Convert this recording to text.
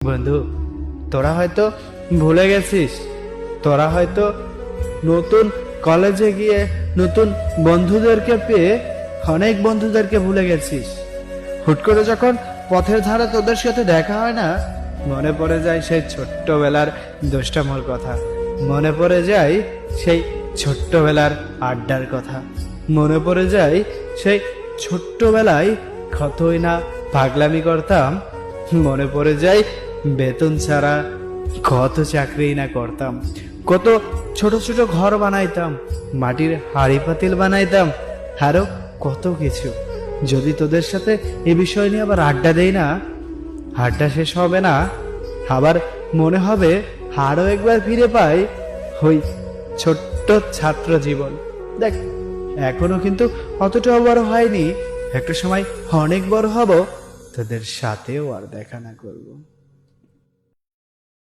বন্ধু, তোরা হয়তো ভুলে গেছিস, তোরা হয়তো নতুন কলেজে গিয়ে নতুন বন্ধুদেরকে পেয়ে অনেক বন্ধুদেরকে ভুলে গেছিস। হুট করে যখন পথের ধারে তোদের সাথে দেখা হয় না, মনে পড়ে যায় সেই ছোট্টবেলার দুষ্টামোর কথা, মনে পড়ে যায় সেই ছোট্টবেলার আড্ডার কথা, মনে পড়ে যায় সেই ছোট্টবেলায় কতই না পাগলামি করতাম, মনে পড়ে যায় বেতন ছাড়া কত চাকরি না করতাম, কত ছোট ছোট ঘর বানাইতাম, মাটির হাড়ি পাতিল বানাইতাম, আরো কত কিছু। যদি তোদের সাথে এ বিষয় নিয়ে আবার আড্ডা দেই না, আড্ডা শেষ হবে না, আবার মনে হবে আরো একবার ফিরে পাই ওই ছোট্ট ছাত্র জীবন। দেখ, এখনো কিন্তু অতটাও বড় হয়নি, একটা সময় অনেক বড় হব, তোদের সাথেও আর দেখা না করবো।